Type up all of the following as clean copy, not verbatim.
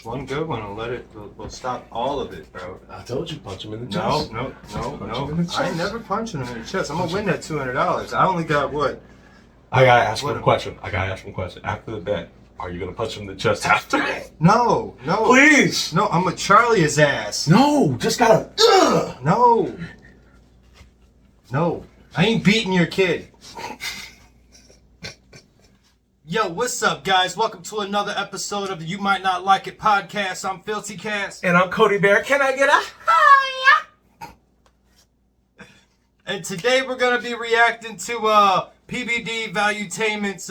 punch one good one and we'll stop all of it, bro. I told you, punch him in the chest. No. I ain't never punching him in the chest. I'm gonna win that $200. I only got what? I gotta ask him a question. After the bet, are you gonna punch him in the chest after? No. Please. No, I'm gonna Charlie his ass. No, just gotta. No. I ain't beating your kid. Yo, what's up, guys? Welcome to another episode of the You Might Not Like It podcast. I'm PhilltCast. And I'm KodyBear. Can I get a hiya? And today we're going to be reacting to PBD VALUETAINMENT's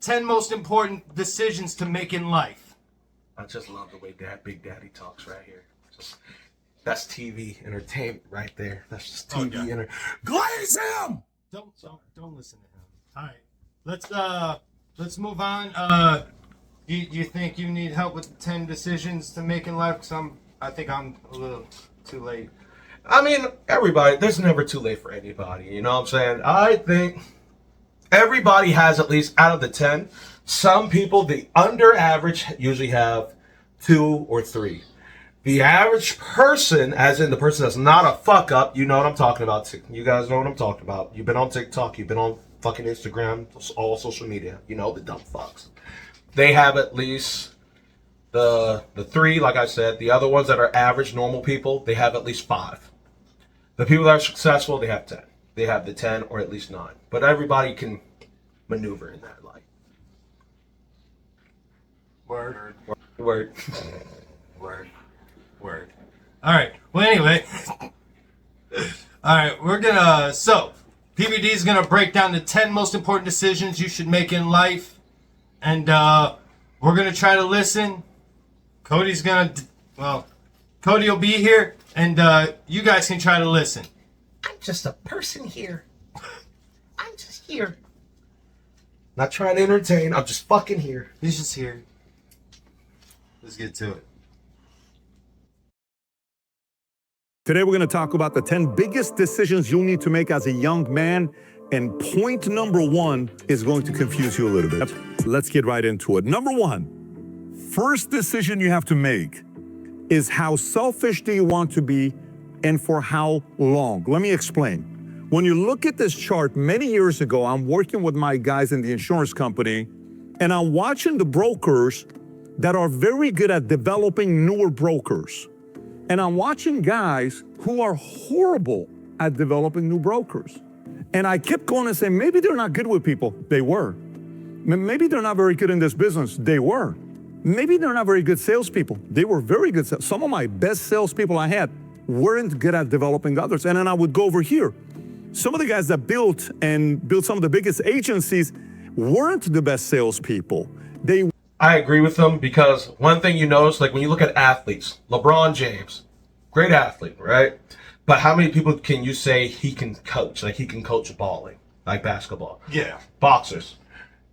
10 most important decisions to make in life. I just love the way Big Daddy talks right here. That's TV entertainment right there. That's just TV entertainment. Glaze him! Don't listen to him. All right, let's move on. You think you need help with the 10 decisions to make in life? Because I think I'm a little too late. I mean, everybody, there's never too late for anybody. You know what I'm saying? I think everybody has at least, out of the 10, some people, the under average, usually have 2 or 3. The average person, as in the person that's not a fuck up, you know what I'm talking about. You guys know what I'm talking about. You've been on TikTok, you've been on fucking Instagram, all social media. You know, the dumb fucks. They have at least the 3, like I said. The other ones that are average, normal people, they have at least 5. The people that are successful, they have 10. They have the 10 or at least 9. But everybody can maneuver in that light. Word. All right. Well, anyway. All right. We're going to... So, PBD is going to break down the 10 most important decisions you should make in life. And we're going to try to listen. Cody's going to... Well, Cody will be here. And you guys can try to listen. I'm just a person here. I'm just here. Not trying to entertain. I'm just fucking here. He's just here. Let's get to it. Today we're going to talk about the 10 biggest decisions you'll need to make as a young man. And point number 1 is going to confuse you a little bit. Let's get right into it. Number 1, first decision you have to make is how selfish do you want to be and for how long? Let me explain. When you look at this chart, many years ago, I'm working with my guys in the insurance company, and I'm watching the brokers that are very good at developing newer brokers. And I'm watching guys who are horrible at developing new brokers. And I kept going and saying, maybe they're not good with people. They were. Maybe they're not very good in this business. They were. Maybe they're not very good salespeople. They were very good. Some of my best salespeople I had weren't good at developing others. And then I would go over here. Some of the guys that built some of the biggest agencies weren't the best salespeople. I agree with them because one thing you notice, like when you look at athletes, LeBron James, great athlete, right? But how many people can you say he can coach? Like he can coach balling, like basketball. Yeah. Boxers.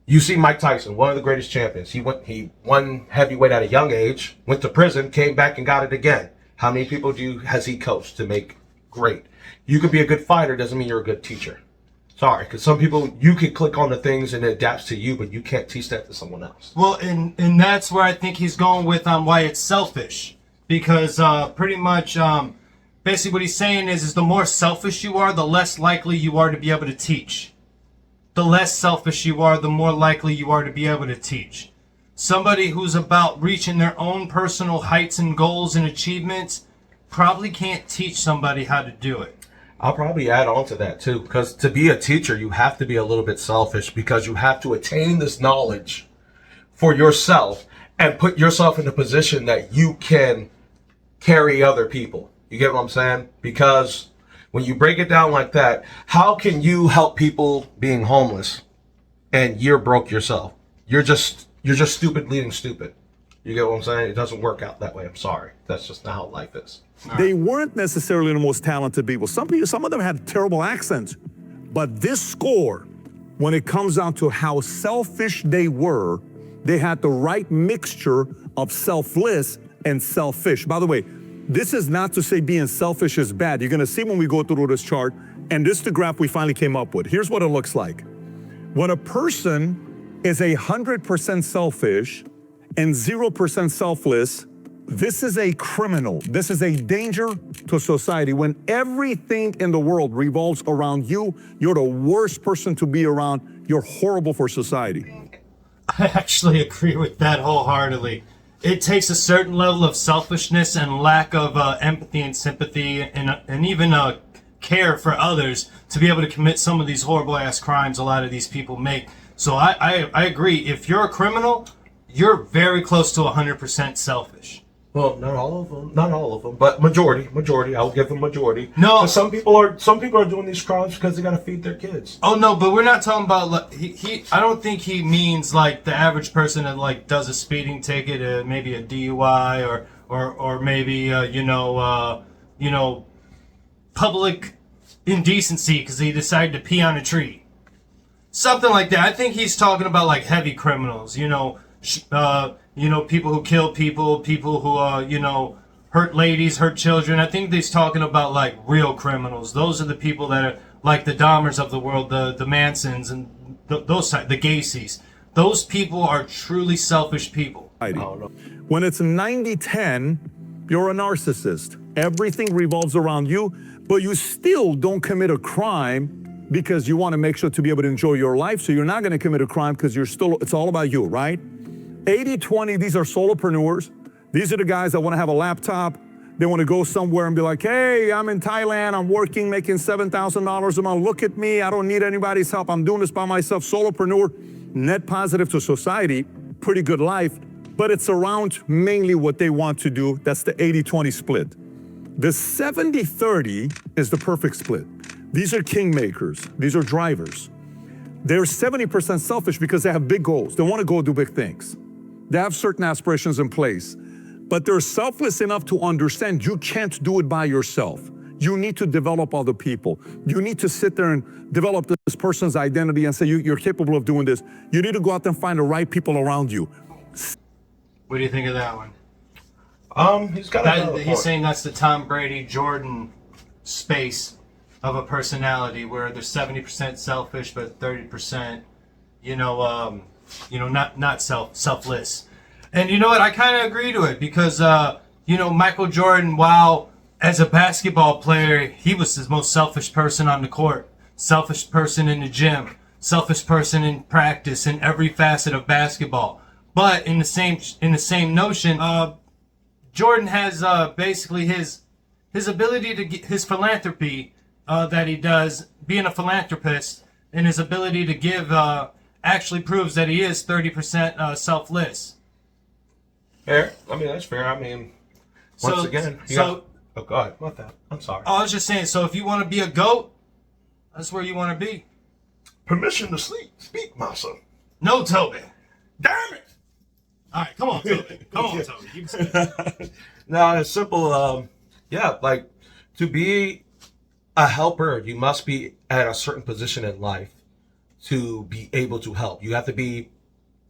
You see Mike Tyson, one of the greatest champions. He won heavyweight at a young age, went to prison, came back and got it again. How many people has he coached to make great? You could be a good fighter, doesn't mean you're a good teacher. Sorry, because some people, you can click on the things and it adapts to you, but you can't teach that to someone else. Well, and that's where I think he's going with why it's selfish. Because pretty much, basically what he's saying is the more selfish you are, the less likely you are to be able to teach. The less selfish you are, the more likely you are to be able to teach. Somebody who's about reaching their own personal heights and goals and achievements probably can't teach somebody how to do it. I'll probably add on to that too, because to be a teacher, you have to be a little bit selfish because you have to attain this knowledge for yourself and put yourself in a position that you can carry other people. You get what I'm saying? Because when you break it down like that, how can you help people being homeless and you're broke yourself? You're just stupid leading stupid. You get what I'm saying? It doesn't work out that way. I'm sorry. That's just not how life is. They weren't necessarily the most talented people. Some of them had terrible accents. But this score, when it comes down to how selfish they were, they had the right mixture of selfless and selfish. By the way, this is not to say being selfish is bad. You're going to see when we go through this chart, and this is the graph we finally came up with. Here's what it looks like. When a person is 100% selfish and 0% selfless, this is a criminal. This is a danger to society. When everything in the world revolves around you, you're the worst person to be around. You're horrible for society. I actually agree with that wholeheartedly. It takes a certain level of selfishness and lack of empathy and sympathy and even care for others to be able to commit some of these horrible ass crimes a lot of these people make. So I agree. If you're a criminal, you're very close to 100% selfish. Well, not all of them, but majority. I'll give them majority. No, but some people are doing these crimes because they gotta feed their kids. Oh no, but we're not talking about like he. I don't think he means like the average person that like does a speeding ticket, maybe a DUI or maybe public indecency because he decided to pee on a tree, something like that. I think he's talking about like heavy criminals. People who kill people who, hurt ladies, hurt children. I think he's talking about like real criminals. Those are the people that are like the Dahmers of the world, the Mansons and those type, the Gacy's. Those people are truly selfish people. When it's 90-10, you're a narcissist. Everything revolves around you, but you still don't commit a crime because you want to make sure to be able to enjoy your life. So you're not going to commit a crime because it's all about you, right? 80-20, these are solopreneurs. These are the guys that want to have a laptop. They want to go somewhere and be like, hey, I'm in Thailand. I'm working, making $7,000 a month. Look at me. I don't need anybody's help. I'm doing this by myself. Solopreneur, net positive to society, pretty good life, but it's around mainly what they want to do. That's the 80-20 split. The 70-30 is the perfect split. These are kingmakers. These are drivers. They're 70% selfish because they have big goals. They want to go do big things. They have certain aspirations in place, but they're selfless enough to understand you can't do it by yourself. You need to develop other people. You need to sit there and develop this person's identity and say, you're capable of doing this. You need to go out and find the right people around you. What do you think of that one? He's saying that's the Tom Brady, Jordan space of a personality where they're 70% selfish, but 30%, not selfless. And you know what? I kind of agree to it because, Michael Jordan, while as a basketball player, he was the most selfish person on the court, selfish person in the gym, selfish person in practice, in every facet of basketball. But in the same notion, Jordan has basically his ability to get his philanthropy that he does, being a philanthropist, and his ability to give actually proves that he is 30% selfless. Fair. I mean, that's fair. I mean, once again, oh, go ahead. What that? I'm sorry. I was just saying, so if you want to be a goat, that's where you want to be. Permission to speak, my son. No, Toby. Damn it! All right, come on, Toby. Come on, Toby. You can say it. No, it's simple. Like to be a helper, you must be at a certain position in life to be able to help. You have to be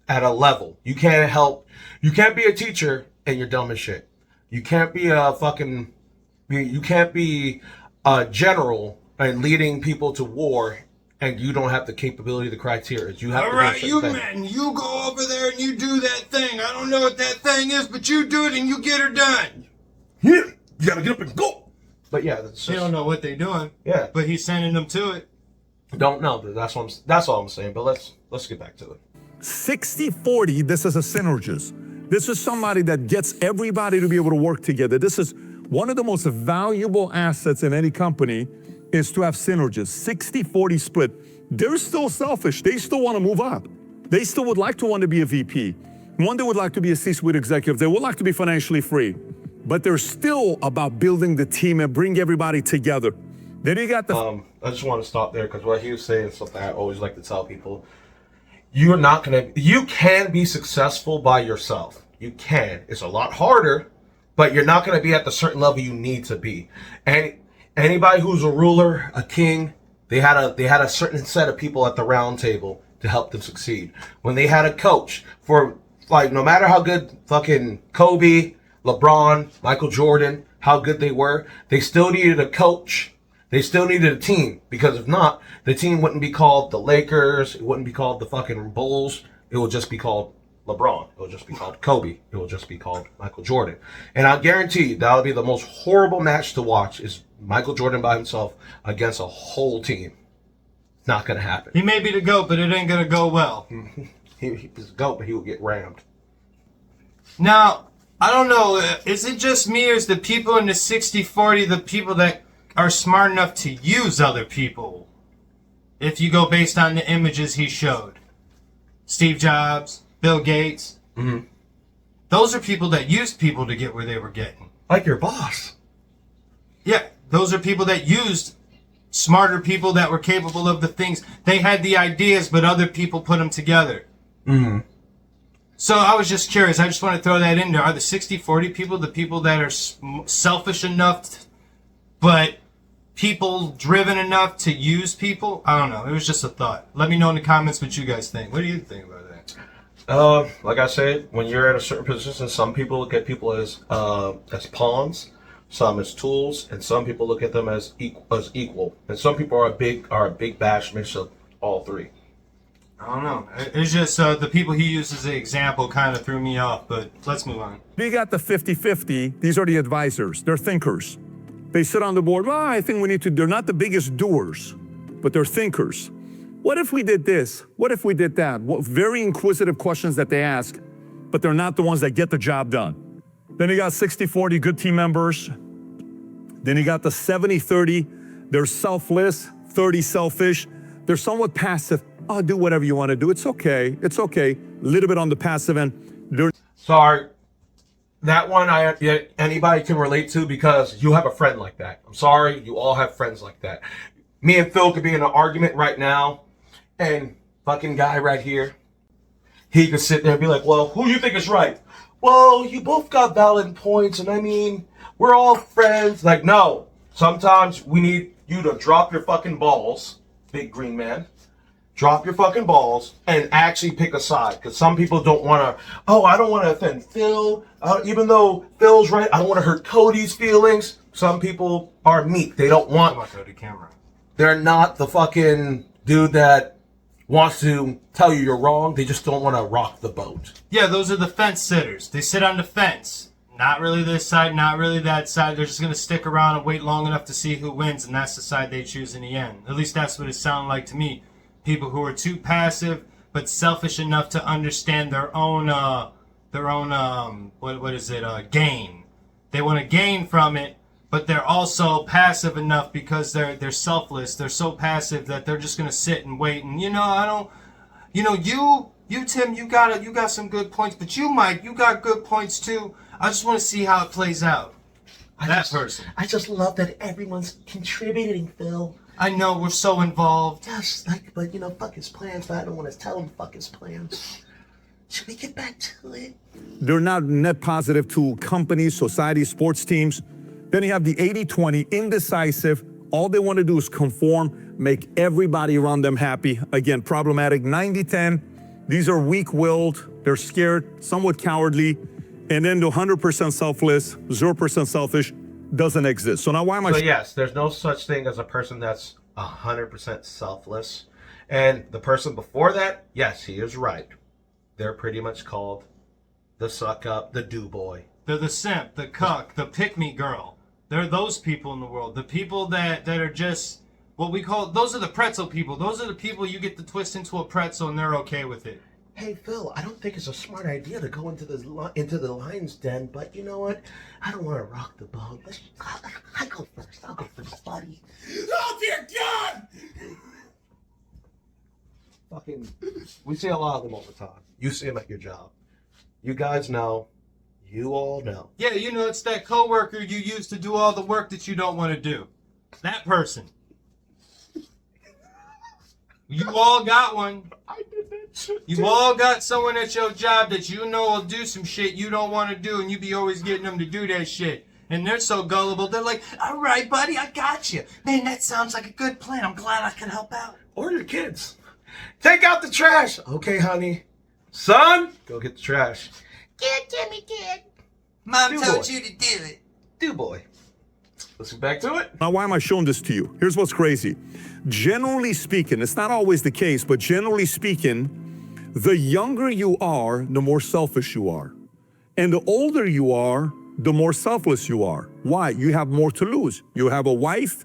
at a level. You can't help. You can't be a teacher and you're dumb as shit. You can't be you can't be a general and leading people to war and you don't have the capability, the criteria. You have. All right, you men, you go over there and you do that thing. I don't know what that thing is, but you do it and you get her done. Yeah, you gotta get up and go. But yeah, they don't know what they're doing. Yeah, but he's sending them to it. Don't know. That's all I'm saying. But let's get back to it. 60-40. This is a synergist. This is somebody that gets everybody to be able to work together. This is one of the most valuable assets in any company is to have synergists. 60-40 split. They're still selfish. They still want to move up. They still would like to want to be a VP. One, they would like to be a C-suite executive. They would like to be financially free. But they're still about building the team and bring everybody together. Then you got the... I just want to stop there because what he was saying is something I always like to tell people. You can be successful by yourself. You can. It's a lot harder, but you're not going to be at the certain level you need to be. And anybody who's a ruler, a king, they had a certain set of people at the round table to help them succeed. When they had a coach for, like, no matter how good fucking Kobe, LeBron, Michael Jordan, how good they were, they still needed a coach. They still needed a team, because if not, the team wouldn't be called the Lakers. It wouldn't be called the fucking Bulls. It would just be called LeBron. It will just be called Kobe. It will just be called Michael Jordan. And I guarantee that'll be the most horrible match to watch is Michael Jordan by himself against a whole team. Not going to happen. He may be the GOAT, but it ain't going to go well. He's the GOAT, but he will get rammed. Now, I don't know. Is it just me or is the people in the 60-40 the people that are smart enough to use other people? If you go based on the images he showed. Steve Jobs, Bill Gates. Mm-hmm. Those are people that used people to get where they were getting. Like your boss. Yeah, those are people that used smarter people that were capable of the things. They had the ideas, but other people put them together. Mm-hmm. So I was just curious. I just want to throw that in there. Are the 60-40 people the people that are selfish enough, but people driven enough to use people? I don't know. It was just a thought. Let me know in the comments what you guys think. What do you think about that? Like I said, when you're at a certain position, some people look at people as pawns, some as tools, and some people look at them as equal. And some people are a big bash mix of all three. I don't know. It's just the people he used as an example kind of threw me off, but let's move on. You got the 50-50. These are the advisors. They're thinkers. They sit on the board. Well, I think we need to, they're not the biggest doers, but they're thinkers. What if we did this? What if we did that? Very inquisitive questions that they ask, but they're not the ones that get the job done. Then you got 60-40 good team members. Then you got the 70-30. They're selfless, 30 selfish. They're somewhat passive. Oh, do whatever you want to do. It's okay. It's okay. A little bit on the passive end. Sorry. That one anybody can relate to because you have a friend like that. I'm sorry, you all have friends like that. Me and Phil could be in an argument right now, and fucking guy right here, he could sit there and be like, well, who you think is right? Well, you both got valid points, and I mean, we're all friends. Like, no. Sometimes we need you to drop your fucking balls, big green man. Drop your fucking balls and actually pick a side. Because some people don't want to, I don't want to offend Phil. Even though Phil's right, I don't want to hurt Kody's feelings. Some people are meek. They don't want, they're not the fucking dude that wants to tell you you're wrong. They just don't want to rock the boat. Yeah, those are the fence sitters. They sit on the fence. Not really this side, not really that side. They're just going to stick around and wait long enough to see who wins. And that's the side they choose in the end. At least that's what it sounded like to me. People who are too passive but selfish enough to understand their own gain. They want to gain from it, but they're also passive enough because they're selfless. They're so passive that they're just gonna sit and wait. And you Tim, you got some good points, but you got good points too. I just want to see how it plays out. I just love that everyone's contributing, Phil. I know we're so involved. Yes, but fuck his plans. But I don't want to tell him fuck his plans. Should we get back to it? They're not net positive to companies, society, sports teams. Then you have the 80-20, indecisive. All they want to do is conform, make everybody around them happy. Again, problematic. 90-10, these are weak-willed. They're scared, somewhat cowardly. And then the 100% selfless, 0% selfish, doesn't exist. So now why am I... So yes, there's no such thing as a person that's 100% selfless. And the person before that, yes, he is right. They're pretty much called the suck up, the do boy. They're the simp, the cuck, the pick-me girl. They're those people in the world. The people that are just what we call, those are the pretzel people. Those are the people you get to twist into a pretzel and they're okay with it. Hey, Phil, I don't think it's a smart idea to go into the lion's den, but you know what? I don't want to rock the boat. I go first. I'll go first, buddy. Oh, dear God! Fucking, we see a lot of them all the time. You see them at your job. You guys know. You all know. Yeah, it's that coworker you use to do all the work that you don't want to do. That person. You all got one. I did that shit. You all got someone at your job that will do some shit you don't want to do, and you be always getting them to do that shit. And they're so gullible, they're like, all right, buddy, I got you. Man, that sounds like a good plan. I'm glad I can help out. Or your kids. Take out the trash. Okay, honey. Son, go get the trash. Give it to me, kid. Mom told you to do it. Do boy. Let's get back to it. Now, why am I showing this to you? Here's what's crazy. Generally speaking, it's not always the case, but generally speaking, The younger you are, the more selfish you are. And the older you are, the more selfless you are. Why? You have more to lose. You have a wife,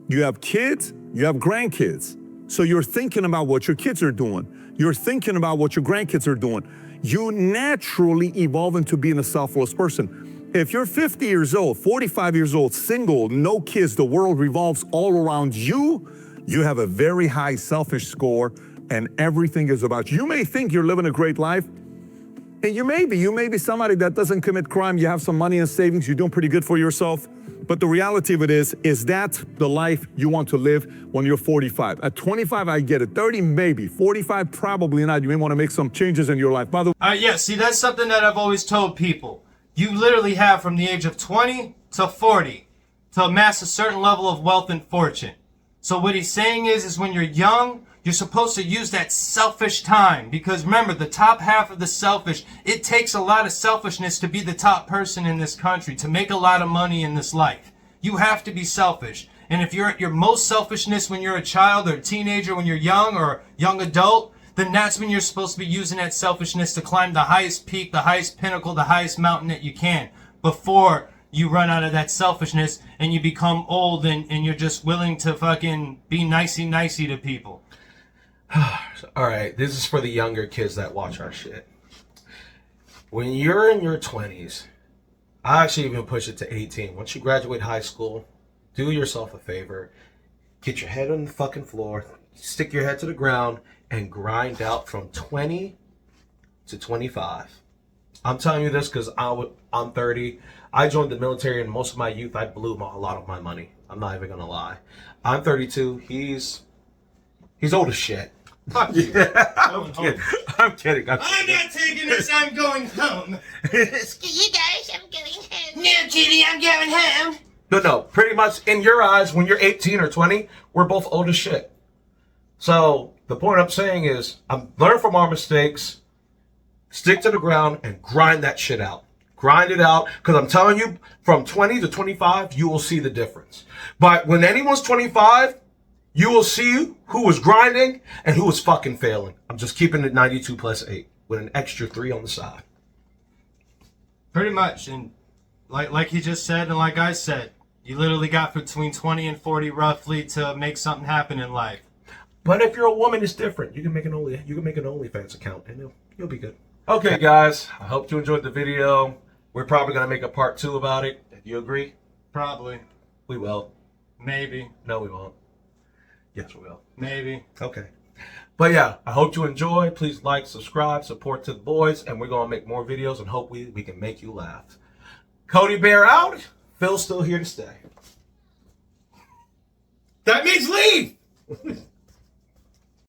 you have kids, you have grandkids. So you're thinking about what your kids are doing. You're thinking about what your grandkids are doing. You naturally evolve into being a selfless person. If you're 50 years old, 45 years old, single, no kids, the world revolves all around you, you have a very high selfish score and everything is about you. You may think you're living a great life, and you may be somebody that doesn't commit crime, you have some money in savings, you're doing pretty good for yourself. But the reality of it is that the life you want to live when you're 45? At 25, I get it. 30, maybe. 45, probably not. You may want to make some changes in your life. By the way, Yeah, see, that's something that I've always told people. You literally have from the age of 20 to 40 to amass a certain level of wealth and fortune. So what he's saying is when you're young, you're supposed to use that selfish time. Because remember, the top half of the selfish, it takes a lot of selfishness to be the top person in this country, to make a lot of money in this life. You have to be selfish. And if you're at your most selfishness when you're a child or a teenager, when you're young or young adult, then that's when you're supposed to be using that selfishness to climb the highest peak, the highest pinnacle, the highest mountain that you can before you run out of that selfishness and you become old and you're just willing to fucking be nicey to people. All right, this is for the younger kids that watch our shit. When you're in your 20s, I actually even push it to 18. Once you graduate high school, do yourself a favor. Get your head on the fucking floor, stick your head to the ground, and grind out from 20 to 25. I'm telling you this because I'm 30. I joined the military, and most of my youth, I blew a lot of my money. I'm not even going to lie. I'm 32. He's old as shit. Fuck you. I'm kidding. I'm kidding. I'm not taking this. I'm going home. Screw you guys, I'm going home. No, kitty, I'm going home. No. Pretty much in your eyes, when you're 18 or 20, we're both old as shit. So the point I'm saying is, learn from our mistakes, stick to the ground, and grind that shit out. Grind it out, because I'm telling you, from 20 to 25, you will see the difference. But when anyone's 25, you will see who was grinding and who was fucking failing. I'm just keeping it 92 plus 8 with an extra 3 on the side. Pretty much. And like he just said and like I said, you literally got between 20 and 40 roughly to make something happen in life. But if you're a woman, it's different. You can make an OnlyFans account and you'll be good. Okay, guys. I hope you enjoyed the video. We're probably going to make a part 2 about it. Do you agree? Probably. We will. Maybe. No, we won't. Yes, we will. Maybe. Okay. But yeah, I hope you enjoy. Please like, subscribe, support to the boys, and we're going to make more videos and hope we can make you laugh. KodyBear out. Phil's still here to stay. That means leave!